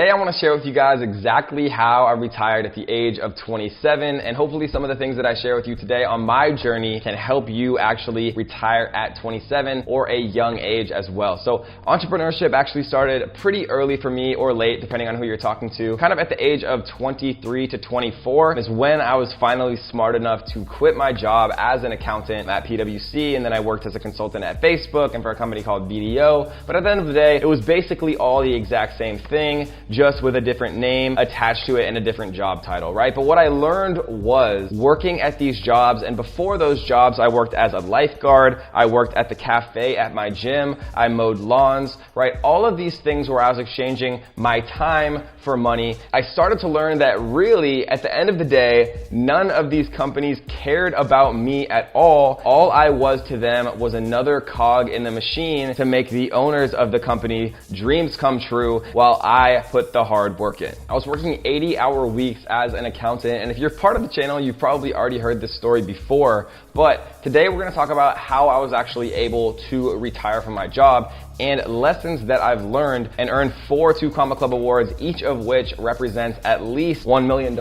Today I want to share with you guys exactly how I retired at the age of 27, and hopefully some of the things that I share with you today on my journey can help you actually retire at 27 or a young age as well. So entrepreneurship actually started pretty early for me, or late depending on who you're talking to. Kind of at the age of 23 to 24 is when I was finally smart enough to quit my job as an accountant at PwC, and then I worked as a consultant at Facebook and for a company called BDO. But at the end of the day, it was basically all the exact same thing, just with a different name attached to it and a different job title, right? But what I learned was working at these jobs, and before those jobs, I worked as a lifeguard, I worked at the cafe at my gym, I mowed lawns, right? All of these things where I was exchanging my time for money. I started to learn that really, at the end of the day, none of these companies cared about me at all. All I was to them was another cog in the machine to make the owners of the company dreams come true while I put the hard work in. I was working 80-hour weeks as an accountant, and if you're part of the channel, you've probably already heard this story before, but today we're gonna talk about how I was actually able to retire from my job and lessons that I've learned and earned 4 Two Comma Club awards, each of which represents at least $1 million.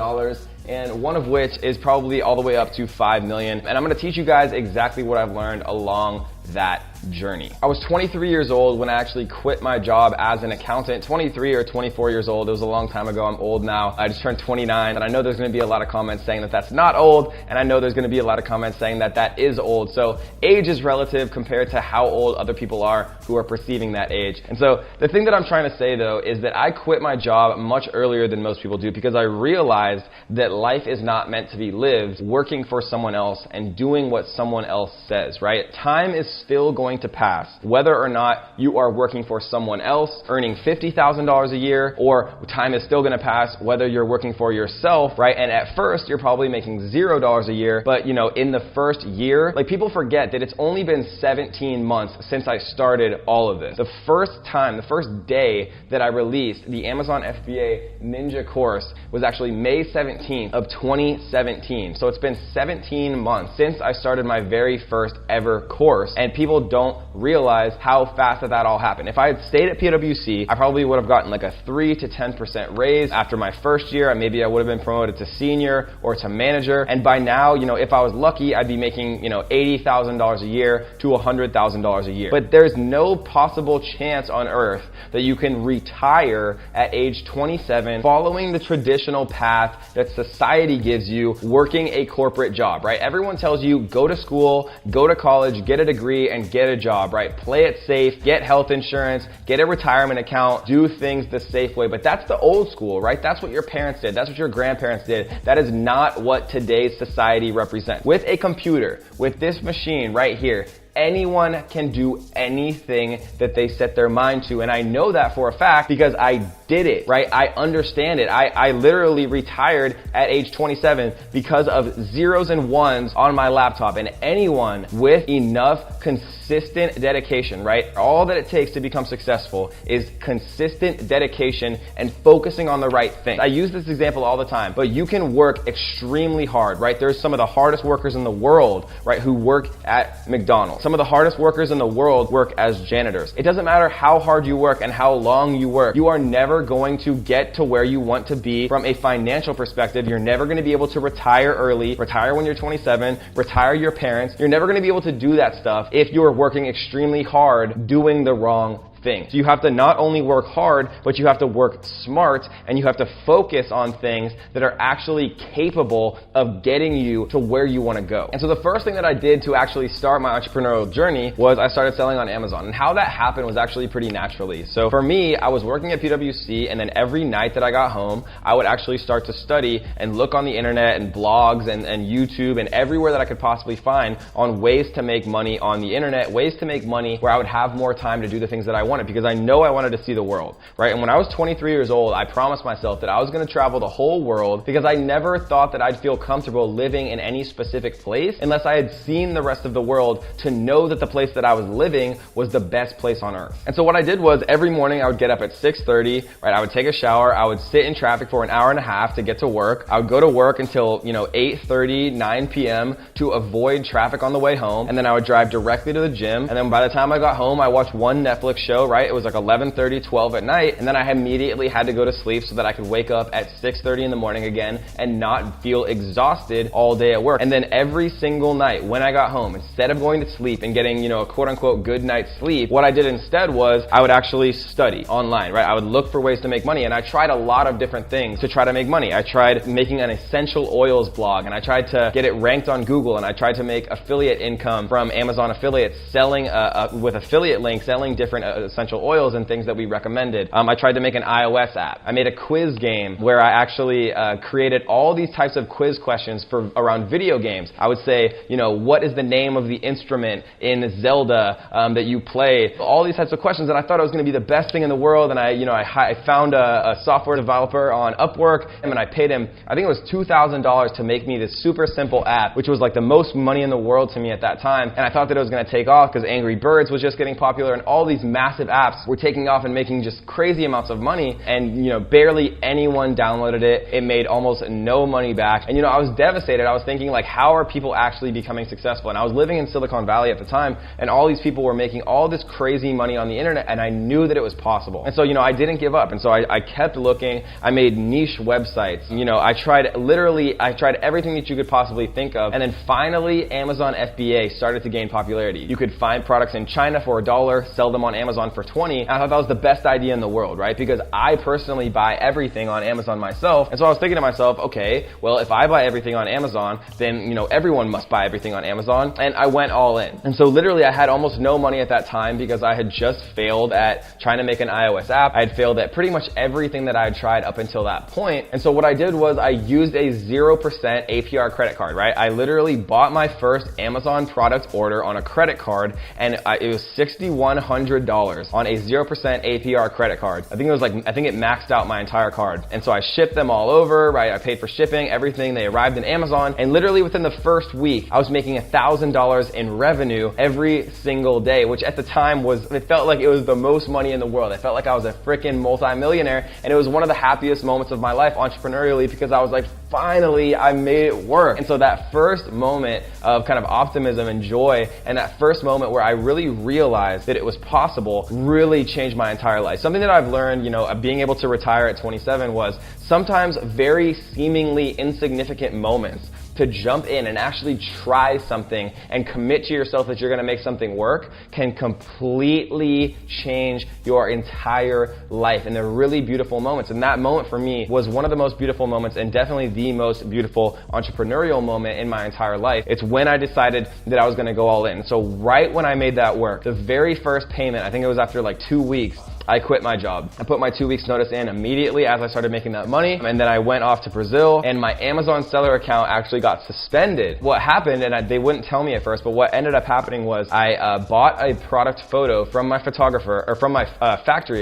And one of which is probably all the way up to 5 million. And I'm gonna teach you guys exactly what I've learned along that journey. I was 23 years old when I actually quit my job as an accountant. 23 or 24 years old. It was a long time ago. I'm old now. I just turned 29, and I know there's gonna be a lot of comments saying that that's not old, and I know there's gonna be a lot of comments saying that that is old. So age is relative compared to how old other people are who are perceiving that age. And so the thing that I'm trying to say though is that I quit my job much earlier than most people do, because I realized that life is not meant to be lived working for someone else and doing what someone else says, right? Time is still going to pass, whether or not you are working for someone else earning $50,000 a year, or time is still going to pass whether you're working for yourself, right? And at first you're probably making $0 a year, but you know, in the first year, like, people forget that it's only been 17 months since I started all of this. The first day that I released the Amazon FBA Ninja course was actually May 17th of 2017. So it's been 17 months since I started my very first ever course, and people don't realize how fast that all happened. If I had stayed at PwC, I probably would have gotten like a 3 to 10% raise after my first year, and maybe I would have been promoted to senior or to manager. And by now, you know, if I was lucky, I'd be making, you know, $80,000 a year to $100,000 a year. But there's no possible chance on earth that you can retire at age 27 following the traditional path that society gives you, working a corporate job, right? Everyone tells you go to school, go to college, get a degree, and get a job, right? Play it safe, get health insurance, get a retirement account, do things the safe way. But that's the old school, right? That's what your parents did. That's what your grandparents did. That is not what today's society represents. With a computer, with this machine right here, anyone can do anything that they set their mind to. And I know that for a fact because I did it, right? I understand it. I literally retired at age 27 because of zeros and ones on my laptop. And anyone with enough consistent dedication, right? All that it takes to become successful is consistent dedication and focusing on the right thing. I use this example all the time, but you can work extremely hard, right? There's some of the hardest workers in the world, right, who work at McDonald's. Some of the hardest workers in the world work as janitors. It doesn't matter how hard you work and how long you work. You are never going to get to where you want to be from a financial perspective. You're never going to be able to retire early, retire when you're 27, retire your parents. You're never going to be able to do that stuff if you're working extremely hard doing the wrong thing. So you have to not only work hard, but you have to work smart, and you have to focus on things that are actually capable of getting you to where you want to go. And so the first thing that I did to actually start my entrepreneurial journey was I started selling on Amazon. And how that happened was actually pretty naturally. So for me, I was working at PwC, and then every night that I got home, I would actually start to study and look on the internet and blogs and YouTube and everywhere that I could possibly find on ways to make money on the internet, ways to make money where I would have more time to do the things that I wanted, because I know I wanted to see the world, right? And when I was 23 years old, I promised myself that I was going to travel the whole world, because I never thought that I'd feel comfortable living in any specific place unless I had seen the rest of the world to know that the place that I was living was the best place on earth. And so what I did was every morning I would get up at 6:30, right? I would take a shower, I would sit in traffic for an hour and a half to get to work. I would go to work until, 8:30, 9 p.m. to avoid traffic on the way home. And then I would drive directly to the gym. And then by the time I got home, I watched one Netflix show show, right? It was like 11:30, 12 at night, and then I immediately had to go to sleep so that I could wake up at 6:30 in the morning again and not feel exhausted all day at work. And then every single night when I got home, instead of going to sleep and getting, a quote unquote good night's sleep, what I did instead was I would actually study online, right? I would look for ways to make money, and I tried a lot of different things to try to make money. I tried making an essential oils blog, and I tried to get it ranked on Google, and I tried to make affiliate income from Amazon affiliates, selling with affiliate links, selling different essential oils and things that we recommended. I tried to make an iOS app. I made a quiz game where I actually created all these types of quiz questions for around video games. I would say, what is the name of the instrument in Zelda that you play? All these types of questions, and I thought it was going to be the best thing in the world. And I found a software developer on Upwork, and I paid him, I think it was $2,000 to make me this super simple app, which was like the most money in the world to me at that time. And I thought that it was going to take off because Angry Birds was just getting popular, and all these massive apps were taking off and making just crazy amounts of money. And barely anyone downloaded it. It made almost no money back. And I was devastated. I was thinking, like, how are people actually becoming successful? And I was living in Silicon Valley at the time, and all these people were making all this crazy money on the internet, and I knew that it was possible. And so I didn't give up, and so I kept looking. I made niche websites. I tried everything that you could possibly think of, and then finally Amazon FBA started to gain popularity. You could find products in China for $1, sell them on Amazon for $20. I thought that was the best idea in the world, right? Because I personally buy everything on Amazon myself, and so I was thinking to myself, okay, well, if I buy everything on Amazon, then everyone must buy everything on Amazon, and I went all in. And so literally I had almost no money at that time because I had just failed at trying to make an iOS app. I had failed at pretty much everything that I had tried up until that point. And so what I did was I used a 0% APR credit card, right? I literally bought my first Amazon product order on a credit card, and it was $6,100 on a 0% APR credit card. I think it maxed out my entire card. And so I shipped them all over, right? I paid for shipping, everything. They arrived in Amazon, and literally within the first week, I was making $1,000 in revenue every single day, which at the time it felt like it was the most money in the world. I felt like I was a freaking multi-millionaire, and it was one of the happiest moments of my life entrepreneurially because I was like, finally, I made it work. And so that first moment of kind of optimism and joy, and that first moment where I really realized that it was possible, really changed my entire life. Something that I've learned, being able to retire at 27 was sometimes very seemingly insignificant moments to jump in and actually try something and commit to yourself that you're going to make something work can completely change your entire life. And they're really beautiful moments. And that moment for me was one of the most beautiful moments, and definitely the most beautiful entrepreneurial moment in my entire life. It's when I decided that I was going to go all in. So right when I made that work, the very first payment, I think it was after like 2 weeks, I quit my job. I put my 2 weeks notice in immediately as I started making that money, and then I went off to Brazil, and my Amazon seller account actually got suspended. What happened, and they wouldn't tell me at first, but what ended up happening was I bought a product photo from my photographer, or from my factory,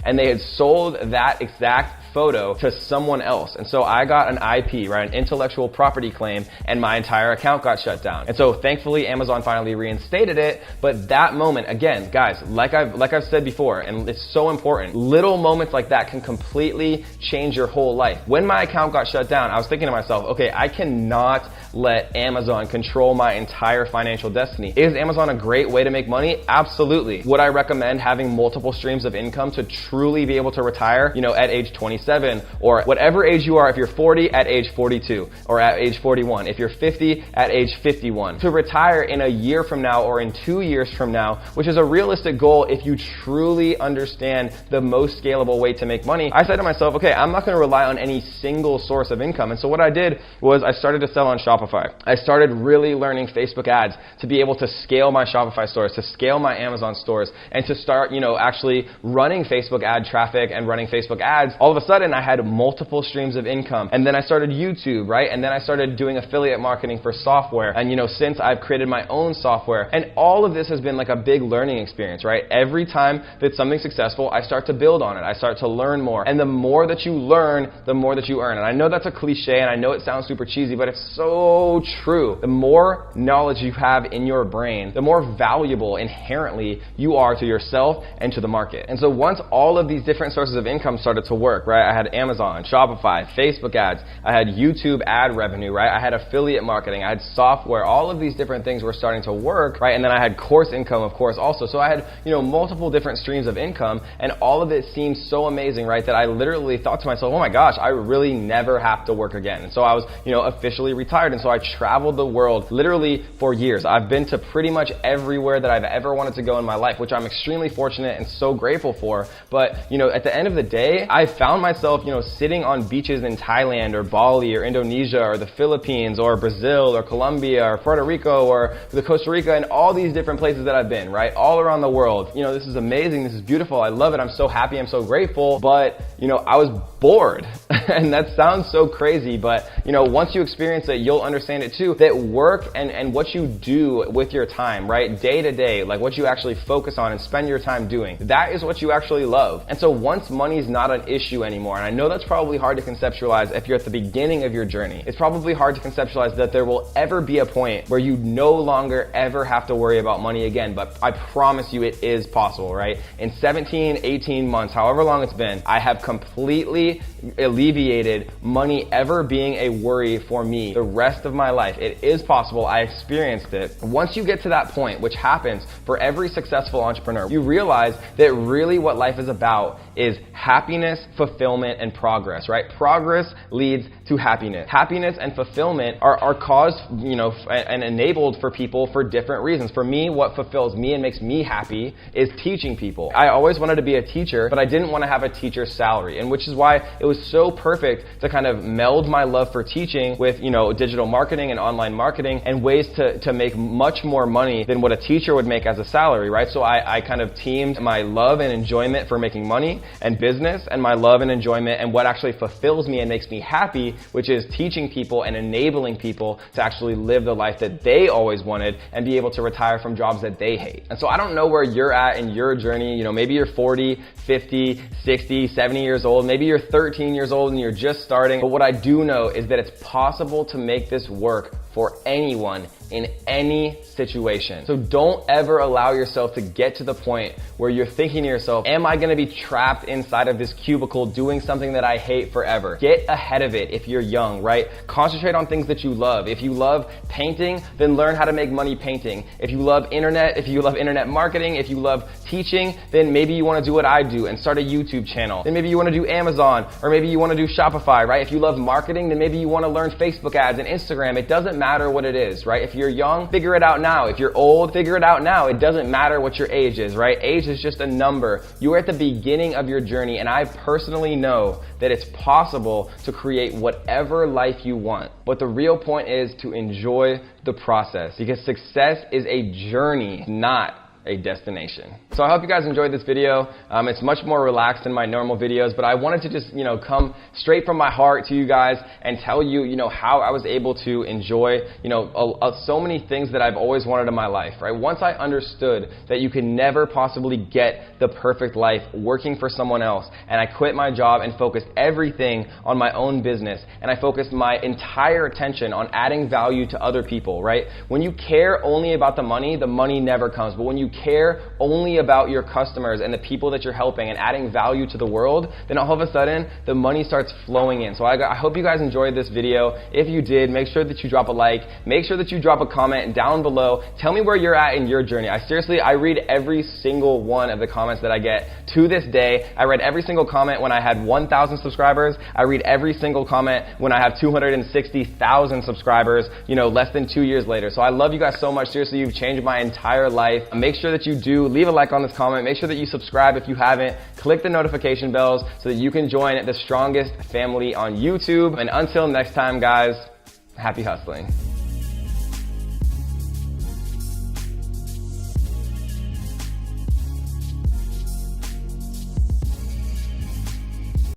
and they had sold that exact photo to someone else. And so I got an IP, right, an intellectual property claim, and my entire account got shut down. And so thankfully Amazon finally reinstated it. But that moment, again, guys, like I've said before, and it's so important, little moments like that can completely change your whole life. When my account got shut down, I was thinking to myself, okay, I cannot let Amazon control my entire financial destiny. Is Amazon a great way to make money? Absolutely. Would I recommend having multiple streams of income to truly be able to retire, at age 27, or whatever age you are, if you're 40 at age 42, or at age 41, if you're 50 at age 51, to retire in a year from now or in 2 years from now, which is a realistic goal if you truly understand the most scalable way to make money. I said to myself, okay, I'm not going to rely on any single source of income. And so what I did was I started to sell on Shopify. I started really learning Facebook ads to be able to scale my Shopify stores, to scale my Amazon stores, and to start, actually running Facebook ad traffic and running Facebook ads. All of a sudden, I had multiple streams of income. And then I started YouTube, right? And then I started doing affiliate marketing for software. And, since I've created my own software, and all of this has been like a big learning experience, right? Every time that something's successful, I start to build on it. I start to learn more. And the more that you learn, the more that you earn. And I know that's a cliche, and I know it sounds super cheesy, but it's so true. The more knowledge you have in your brain, the more valuable inherently you are to yourself and to the market. And so once all of these different sources of income started to work, right? right? I had Amazon, Shopify, Facebook ads, I had YouTube ad revenue, right? I had affiliate marketing, I had software, all of these different things were starting to work, right? And then I had course income, of course, also. So I had, multiple different streams of income, and all of it seemed so amazing, right? That I literally thought to myself, oh my gosh, I really never have to work again. And so I was, officially retired. And so I traveled the world literally for years. I've been to pretty much everywhere that I've ever wanted to go in my life, which I'm extremely fortunate and so grateful for. But, at the end of the day, I found myself, sitting on beaches in Thailand or Bali or Indonesia or the Philippines or Brazil or Colombia or Puerto Rico or the Costa Rica and all these different places that I've been, right? All around the world. This is amazing. This is beautiful. I love it. I'm so happy. I'm so grateful. But, I was bored. And that sounds so crazy, but, once you experience it, you'll understand it too, that work and what you do with your time, right? Day to day, like what you actually focus on and spend your time doing, that is what you actually love. And so once money's not an issue anymore, and I know that's probably hard to conceptualize if you're at the beginning of your journey, it's probably hard to conceptualize that there will ever be a point where you no longer ever have to worry about money again, but I promise you it is possible, right? In 17, 18 months, however long it's been, I have completely alleviated money ever being a worry for me the rest of my life. It is possible. I experienced it. Once you get to that point, which happens for every successful entrepreneur, you realize that really what life is about is happiness, fulfillment, and progress, right? Progress leads to happiness. Happiness and fulfillment are caused, and enabled for people for different reasons. For me, what fulfills me and makes me happy is teaching people. I always wanted to be a teacher, but I didn't want to have a teacher's salary, and which is why it was so perfect to kind of meld my love for teaching with, digital marketing and online marketing and ways to make much more money than what a teacher would make as a salary, right? So I kind of teamed my love and enjoyment for making money and business and my love and enjoyment and what actually fulfills me and makes me happy, which is teaching people and enabling people to actually live the life that they always wanted and be able to retire from jobs that they hate. And so I don't know where you're at in your journey. Maybe you're 40, 50, 60, 70 years old. Maybe you're 13 years old and you're just starting. But what I do know is that it's possible to make this work for anyone in any situation. So don't ever allow yourself to get to the point where you're thinking to yourself, am I gonna be trapped inside of this cubicle doing something that I hate forever? Get ahead of it if you're young, right? Concentrate on things that you love. If you love painting, then learn how to make money painting. If you love internet marketing, if you love teaching, then maybe you wanna do what I do and start a YouTube channel. Then maybe you wanna do Amazon, or maybe you wanna do Shopify, right? If you love marketing, then maybe you wanna learn Facebook ads and Instagram. It doesn't matter what it is, right? If you're young, figure it out now. If you're old, figure it out now. It doesn't matter what your age is, right? Age is just a number. You are at the beginning of your journey, and I personally know that it's possible to create whatever life you want. But the real point is to enjoy the process, because success is a journey, not a destination. So I hope you guys enjoyed this video. It's much more relaxed than my normal videos, but I wanted to just, come straight from my heart to you guys and tell you, how I was able to enjoy, so many things that I've always wanted in my life, right? Once I understood that you can never possibly get the perfect life working for someone else, and I quit my job and focused everything on my own business, and I focused my entire attention on adding value to other people, right? When you care only about the money never comes. But when you care only about your customers and the people that you're helping and adding value to the world, then all of a sudden the money starts flowing in. So I hope you guys enjoyed this video. If you did, make sure that you drop a like, make sure that you drop a comment down below. Tell me where you're at in your journey. I read every single one of the comments that I get to this day. I read every single comment when I had 1,000 subscribers. I read every single comment when I have 260,000 subscribers, less than 2 years later. So I love you guys so much. Seriously, you've changed my entire life. Make sure that you do leave a like on this comment. Make sure that you subscribe if you haven't. Click the notification bells so that you can join the strongest family on YouTube. And until next time, guys, happy hustling.